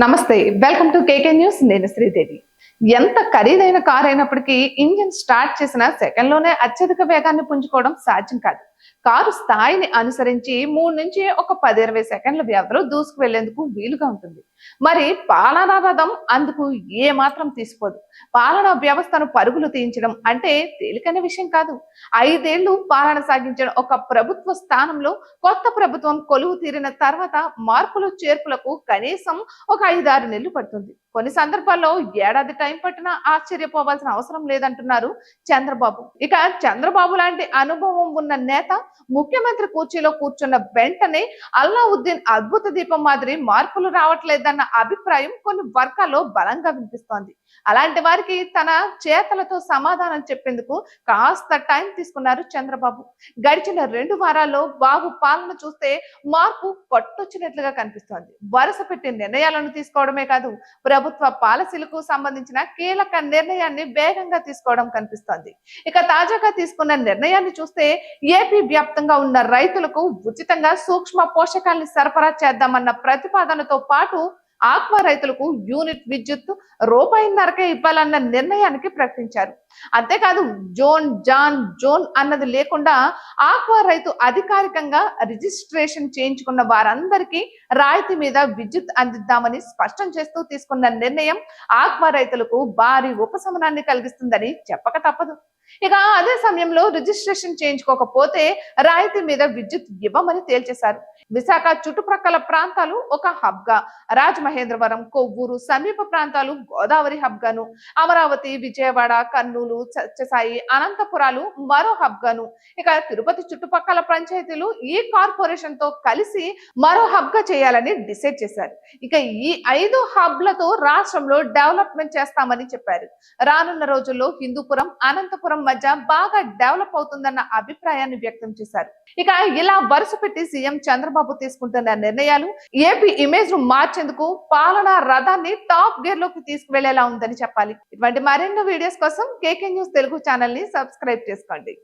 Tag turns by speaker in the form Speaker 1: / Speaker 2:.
Speaker 1: నమస్తే, welcome to KK news. నేను శ్రీదేవి. ఎంత ఖరీదైన కార్ అయినప్పటికీ ఇంజిన్ స్టార్ట్ చేసిన సెకండ్ లోనే అత్యధిక వేగాన్ని పుంజుకోవడం సాధ్యం కాదు. కారు స్థాయిని అనుసరించి 3 నుంచి ఒక 10-20 సెకండ్ల వ్యవధిలో దూసుకు వెళ్లేందుకు వీలుగా ఉంటుంది. మరి పాలనా రథం అందుకు ఏ మాత్రం తీసిపోదు. పాలనా వ్యవస్థను పరుగులు తీయించడం అంటే తేలికైన విషయం కాదు. 5 ఏళ్లు పాలన సాగించిన ఒక ప్రభుత్వ స్థానంలో కొత్త ప్రభుత్వం కొలువు తీరిన తర్వాత మార్పులు చేర్పులకు కనీసం ఒక 5-6 నెలలు పడుతుంది. కొన్ని సందర్భాల్లో ఏడాది టైం పట్టినా ఆశ్చర్యపోవాల్సిన అవసరం లేదంటున్నారు చంద్రబాబు. ఇక చంద్రబాబు లాంటి అనుభవం ఉన్న నేత ముఖ్యమంత్రి కుర్చీలో కూర్చున్న వెంటనే అల్లావుద్దీన్ అద్భుత దీపం మాదిరి మార్పులు రావట్లేదన్న అభిప్రాయం కొన్ని వర్గాల్లో బలంగా వినిపిస్తోంది. అలాంటి వారికి తన చేతలతో సమాధానం చెప్పేందుకు కాస్త టైం తీసుకున్నారు చంద్రబాబు. గడిచిన 2 వారాల్లో బాబు పాలన చూస్తే మార్పు కొట్టొచ్చినట్లుగా కనిపిస్తోంది. వరుస పెట్టి నిర్ణయాలను తీసుకోవడమే కాదు, ప్రభుత్వ పాలసీలకు సంబంధించిన కీలక నిర్ణయాన్ని వేగంగా తీసుకోవడం కనిపిస్తోంది. ఇక తాజాగా తీసుకున్న నిర్ణయాన్ని చూస్తే ఏపీ వ్యాప్తంగా ఉన్న రైతులకు ఉచితంగా సూక్ష్మ పోషకాల్ని సరఫరా చేద్దామన్న ప్రతిపాదనతో పాటు ఆక్వా రైతులకు యూనిట్ విద్యుత్ రూపాయిన్నరకే ఇవ్వాలన్న నిర్ణయానికి ప్రకటించారు. అంతేకాదు జోన్ అన్నది లేకుండా ఆక్వా రైతు అధికారికంగా రిజిస్ట్రేషన్ చేయించుకున్న వారందరికీ రాయితీ మీద విద్యుత్ అందిద్దామని స్పష్టం చేస్తూ తీసుకున్న నిర్ణయం ఆక్వా రైతులకు భారీ ఉపశమనాన్ని కలిగిస్తుందని చెప్పక తప్పదు. ఇక అదే సమయంలో రిజిస్ట్రేషన్ చేయించుకోకపోతే రాయితీ మీద విద్యుత్ ఇవ్వమని తేల్చేశారు. విశాఖ చుట్టుప్రక్కల ప్రాంతాలు ఒక హబ్ గా, రాజమహేంద్రవరం, కొవ్వూరు సమీప ప్రాంతాలు గోదావరి హబ్ గాను, అమరావతి, విజయవాడ, కర్నూలు, సత్యసాయి, అనంతపురాలు మరో హబ్ గాను, ఇక తిరుపతి చుట్టుపక్కల పంచాయతీలు ఈ కార్పొరేషన్ తో కలిసి మరో హబ్ గా చేయాలని డిసైడ్ చేశారు. ఇక ఈ 5 హబ్లతో రాష్ట్రంలో డెవలప్మెంట్ చేస్తామని చెప్పారు. రానున్న రోజుల్లో హిందూపురం, అనంతపురం మధ్య బాగా డెవలప్ అవుతుందన్న అభిప్రాయాన్ని వ్యక్తం చేశారు. ఇక ఇలా వరుస పెట్టి సీఎం చంద్రబాబు తీసుకుంటున్న నిర్ణయాలు ఏపీ ఇమేజ్ ను మార్చేందుకు పాలనా రథాన్ని టాప్ గేర్ లోకి తీసుకువెళ్లేలా ఉందని చెప్పాలి. ఇటువంటి మరెన్నో వీడియోస్ కోసం కేకే న్యూస్ తెలుగు ఛానల్ ని సబ్స్క్రైబ్ చేసుకోండి.